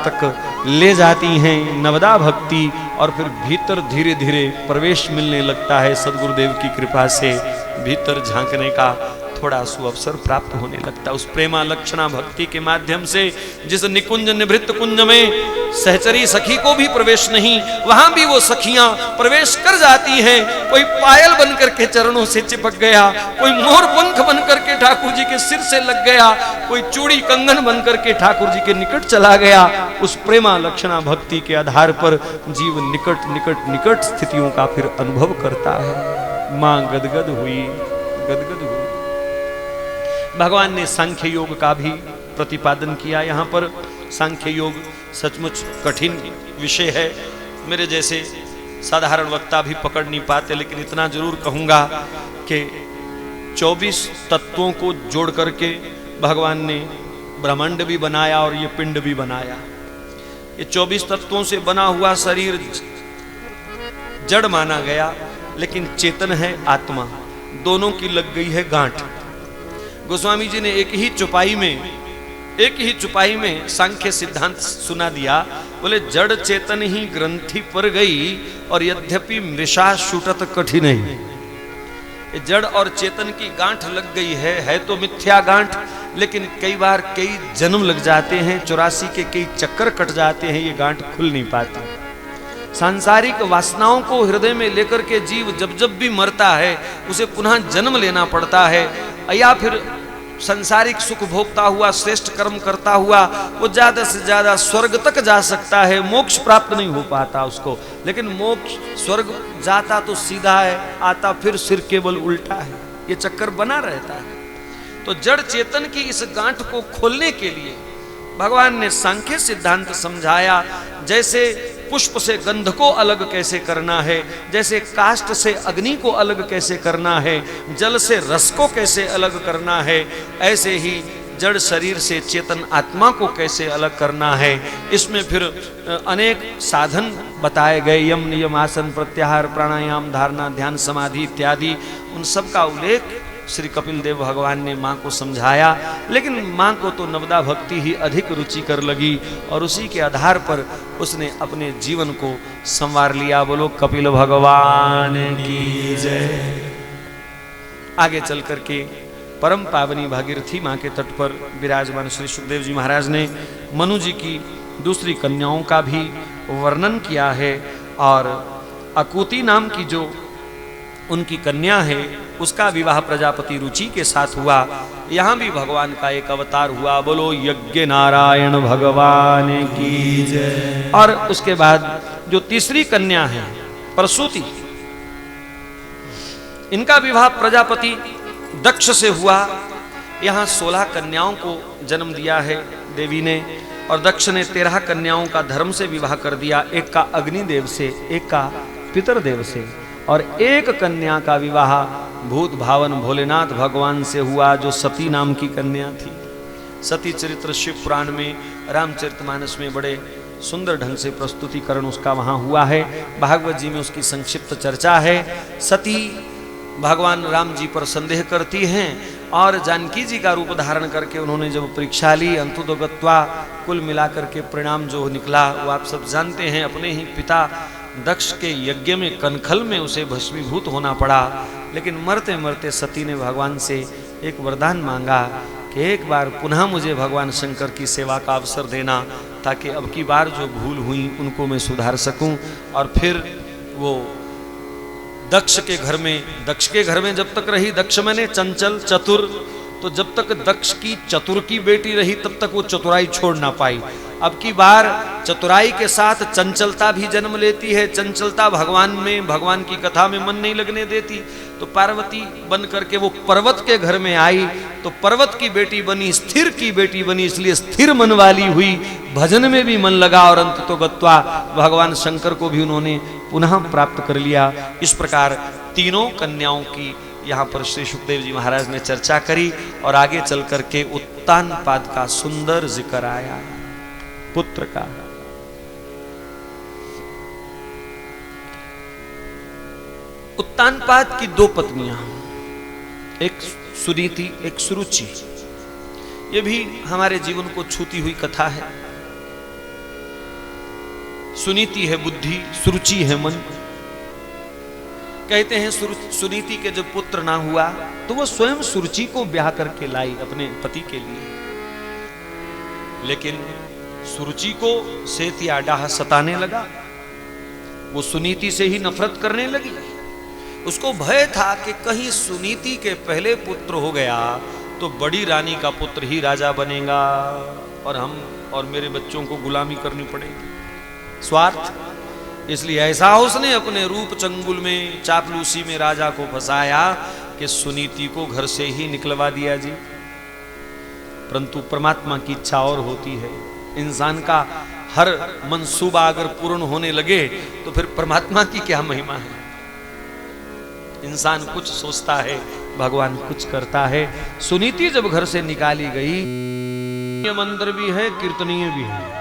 तक ले जाती हैं नवदा भक्ति, और फिर भीतर धीरे धीरे प्रवेश मिलने लगता है। सदगुरुदेव की कृपा से भीतर झांकने का थोड़ा सुअवसर प्राप्त होने लगता है। उस प्रेमा लक्षणा भक्ति के माध्यम से जिस निकुंज निभृत कुंज में सहचरी सखी को भी प्रवेश नहीं, वहां भी वो सखियां प्रवेश कर जाती हैं। कोई पायल बनकर के चरणों से चिपक गया, कोई मोर पंख बनकर के ठाकुर जी के सिर से लग गया, कोई चूड़ी कंगन बनकर के ठाकुर जी के निकट चला गया। उस प्रेमा लक्षणा भक्ति के आधार पर जीव निकट निकट निकट स्थितियों का फिर अनुभव करता है। मां गदगद हुई, गदगद हुई। भगवान ने सांख्य योग का भी प्रतिपादन किया। यहाँ पर सांख्य योग सचमुच कठिन विषय है, मेरे जैसे साधारण वक्ता भी पकड़ नहीं पाते, लेकिन इतना जरूर कहूँगा कि 24 तत्वों को जोड़ करके भगवान ने ब्रह्मांड भी बनाया और ये पिंड भी बनाया। ये 24 तत्वों से बना हुआ शरीर जड़ माना गया, लेकिन चेतन है आत्मा, दोनों की लग गई है गांठ। गोस्वामी जी ने एक ही चुपाई में सांख्य सिद्धांत सुना दिया। बोले जड़ चेतन ही ग्रंथि पर गई और यद्यपि मृषा शूटत कठिन ही। जड़ और चेतन की गांठ लग गई है तो मिथ्या गांठ, लेकिन कई बार कई जन्म लग जाते हैं, 84 के कई चक्कर कट जाते हैं, ये गांठ खुल नहीं पाती। सांसारिक वासनाओं को हृदय में लेकर के जीव जब जब भी मरता है उसे पुनः जन्म लेना पड़ता है, या फिर संसारिक सुख भोगता हुआ श्रेष्ठ कर्म करता हुआ वो ज्यादा से ज्यादा स्वर्ग तक जा सकता है, मोक्ष प्राप्त नहीं हो पाता उसको। लेकिन मोक्ष स्वर्ग जाता तो सीधा है, आता फिर सिर केवल उल्टा है, ये चक्कर बना रहता है। तो जड़ चेतन की इस गांठ को खोलने के लिए भगवान ने सांख्य सिद्धांत समझाया। जैसे पुष्प से गंध को अलग कैसे करना है, जैसे काष्ठ से अग्नि को अलग कैसे करना है, जल से रस को कैसे अलग करना है, ऐसे ही जड़ शरीर से चेतन आत्मा को कैसे अलग करना है। इसमें फिर अनेक साधन बताए गए, यम नियम आसन प्रत्याहार प्राणायाम धारणा ध्यान समाधि इत्यादि, उन सब का उल्लेख श्री कपिल देव भगवान ने माँ को समझाया। लेकिन माँ को तो नवदा भक्ति ही अधिक रुचिकर लगी और उसी के आधार पर उसने अपने जीवन को संवार लिया। बोलो कपिल भगवान की जय। आगे चल करके परम पावनी भागीरथी माँ के तट पर विराजमान श्री सुखदेव जी महाराज ने मनु जी की दूसरी कन्याओं का भी वर्णन किया है, और अकूति नाम की जो उनकी कन्या है उसका विवाह प्रजापति रुचि के साथ हुआ। यहाँ भी भगवान का एक अवतार हुआ। बोलो यज्ञ नारायण भगवान की जय। और उसके बाद जो तीसरी कन्या है प्रसूति, इनका विवाह प्रजापति दक्ष से हुआ। यहाँ 16 कन्याओं को जन्म दिया है देवी ने, और दक्ष ने 13 कन्याओं का धर्म से विवाह कर दिया, एक का अग्निदेव से, एक का पितरदेव से, और एक कन्या का विवाह भूत भावन भोलेनाथ भगवान से हुआ, जो सती नाम की कन्या थी। सती चरित्र शिव पुराण में, रामचरितमानस में बड़े सुंदर ढंग से प्रस्तुतिकरण उसका वहाँ हुआ है। भागवत जी में उसकी संक्षिप्त चर्चा है। सती भगवान राम जी पर संदेह करती हैं और जानकी जी का रूप धारण करके उन्होंने जब परीक्षा ली, अंतुदगत्वा कुल मिलाकर के परिणाम जो निकला वो आप सब जानते हैं। अपने ही पिता दक्ष के यज्ञ में कनखल में उसे भस्मीभूत होना पड़ा, लेकिन मरते मरते सती ने भगवान से एक वरदान मांगा कि एक बार पुनः मुझे भगवान शंकर की सेवा का अवसर देना, ताकि अब की बार जो भूल हुई उनको मैं सुधार सकूं। और फिर वो दक्ष के घर में जब तक रही, दक्ष मैंने चंचल चतुर, तो जब तक दक्ष की चतुर की बेटी रही तब तक वो चतुराई छोड़ ना पाई। अब की बार चतुराई के साथ चंचलता भी जन्म लेती है। चंचलता भगवान में, भगवान की कथा में मन नहीं लगने देती, तो पार्वती बन करके वो पर्वत के घर में आई, तो पर्वत की बेटी बनी, स्थिर की बेटी बनी, इसलिए स्थिर मन वाली हुई, भजन में भी मन लगा, और अंत तो गत्वा भगवान शंकर को भी उन्होंने पुनः प्राप्त कर लिया। इस प्रकार तीनों कन्याओं की यहाँ पर श्री सुखदेव जी महाराज ने चर्चा करी, और आगे चल करके उत्तानपाद का सुंदर जिक्र आया, पुत्र का। उत्तानपाद की 2 पत्नियां, एक सुनीति एक सुरुचि, ये भी हमारे जीवन को छूती हुई कथा है। सुनीति है बुद्धि, सुरुचि है मन। कहते हैं सुनीति के जब पुत्र ना हुआ तो वो स्वयं सुरुचि को ब्याह करके लाई अपने पति के लिए, लेकिन सुरुचि को सेत या डाह सताने लगा। वो सुनीति से ही नफरत करने लगी। उसको भय था कि कहीं सुनीति के पहले पुत्र हो गया तो बड़ी रानी का पुत्र ही राजा बनेगा और हम और मेरे बच्चों को गुलामी करनी पड़ेगी। स्वार्थ। इसलिए ऐसा उसने अपने रूप चंगुल में, चापलूसी में राजा को फंसाया कि सुनीति को घर से ही निकलवा दिया जी। परंतु परमात्मा की इच्छा और होती है। इंसान का हर मंसूबा अगर पूर्ण होने लगे तो फिर परमात्मा की क्या महिमा है। इंसान कुछ सोचता है, भगवान कुछ करता है। सुनीति जब घर से निकाली गई, मंत्र भी है, कीर्तनीय भी है।